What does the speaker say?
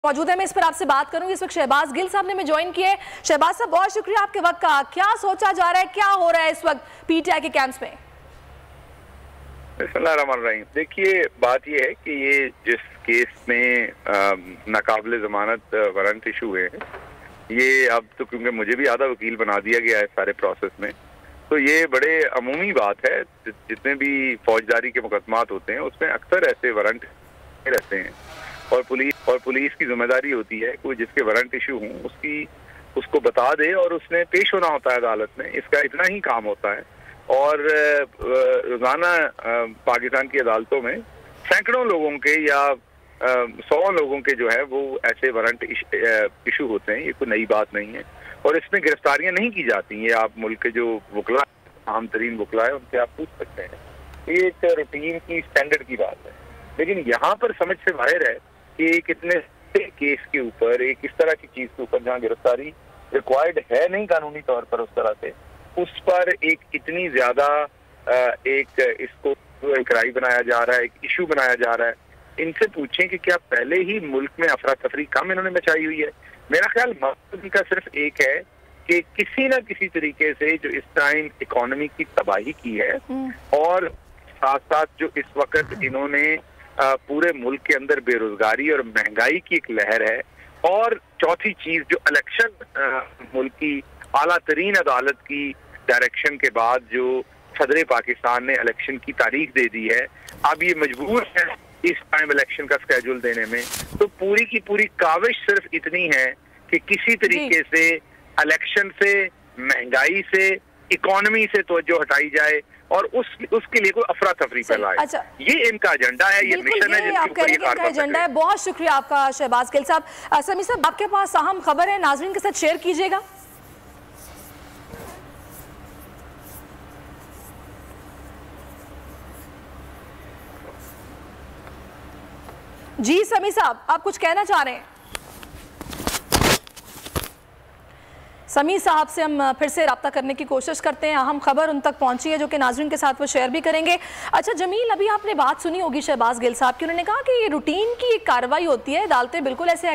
मौजूद है। मैं इस पर आपसे बात करूंगी। इस वक्त शहबाज गिल साहब ने हमें ज्वाइन किया है। शहबाज साहब, बहुत शुक्रिया आपके वक्त का। क्या सोचा जा रहा है, क्या हो रहा है इस वक्त पीटीआई के कैंप्स में? बिस्मिल्लाहिर्रहमानिर्रहीम। देखिए, बात यह है कि ये जिस केस में नाकाबिले जमानत वारंट इशू हुए हैं, ये अब तो क्योंकि मुझे भी आधा वकील बना दिया गया है सारे प्रोसेस में, तो ये बड़े अमूमी बात है। जितने भी फौजदारी के मुकदमात होते हैं उसमें अक्सर ऐसे वारंट रहते हैं और पुलिस की जिम्मेदारी होती है कि जिसके वारंट इशू हों उसको बता दे और उसने पेश होना होता है अदालत में। इसका इतना ही काम होता है। और रोजाना पाकिस्तान की अदालतों में सैकड़ों लोगों के या 100 लोगों के जो है वो ऐसे वारंट इशू होते हैं। ये कोई नई बात नहीं है और इसमें गिरफ्तारियां नहीं की जाती। ये आप मुल्क के जो वकला, आम तरीन वकला है, उनसे आप पूछ सकते हैं। ये एक रूटीन की स्टैंडर्ड की बात है। लेकिन यहाँ पर समझ से बाहर है कि कितने केस के ऊपर एक इस तरह की चीज के ऊपर जहाँ गिरफ्तारी रिक्वायर्ड है नहीं कानूनी तौर पर, उस तरह से उस पर एक इतनी ज्यादा एक इसको एक राय बनाया जा रहा है, एक इशू बनाया जा रहा है। इनसे पूछें कि क्या पहले ही मुल्क में अफरा तफरी कम इन्होंने मचाई हुई है? मेरा ख्याल मकसद का सिर्फ एक है कि किसी न किसी तरीके से जो इस टाइम इकोनॉमी की तबाही की है और साथ साथ जो इस वक्त इन्होंने पूरे मुल्क के अंदर बेरोजगारी और महंगाई की एक लहर है, और चौथी चीज जो इलेक्शन मुल्क की आला तरीन अदालत की डायरेक्शन के बाद जो सदर पाकिस्तान ने इलेक्शन की तारीख दे दी है, अब ये मजबूर है इस टाइम इलेक्शन का स्केड्यूल देने में। तो पूरी की पूरी काविश सिर्फ इतनी है कि किसी तरीके से इलेक्शन से, महंगाई से, इकोनॉमी से तवज्जो हटाई जाए और उसके लिए कोई अफरा तफरी फैलाए। अच्छा, ये इनका एजेंडा है, ये मिशन है जिसके ऊपर ये इनका एजेंडा है। बहुत शुक्रिया आपका शहबाज गिल साहब। समी साहब, आपके पास अहम खबर है, नाज़रीन के साथ शेयर कीजिएगा। जी समी साहब, आप कुछ कहना चाह रहे हैं? समी साहब से हम फिर से रब्ता करने की कोशिश करते हैं। अहम खबर उन तक पहुंची है जो कि नाज़रीन के साथ वो शेयर भी करेंगे। अच्छा जमील, अभी आपने बात सुनी होगी शहबाज गिल साहब की, उन्होंने कहा कि ये रूटीन की एक कार्रवाई होती है, अदालतें बिल्कुल ऐसे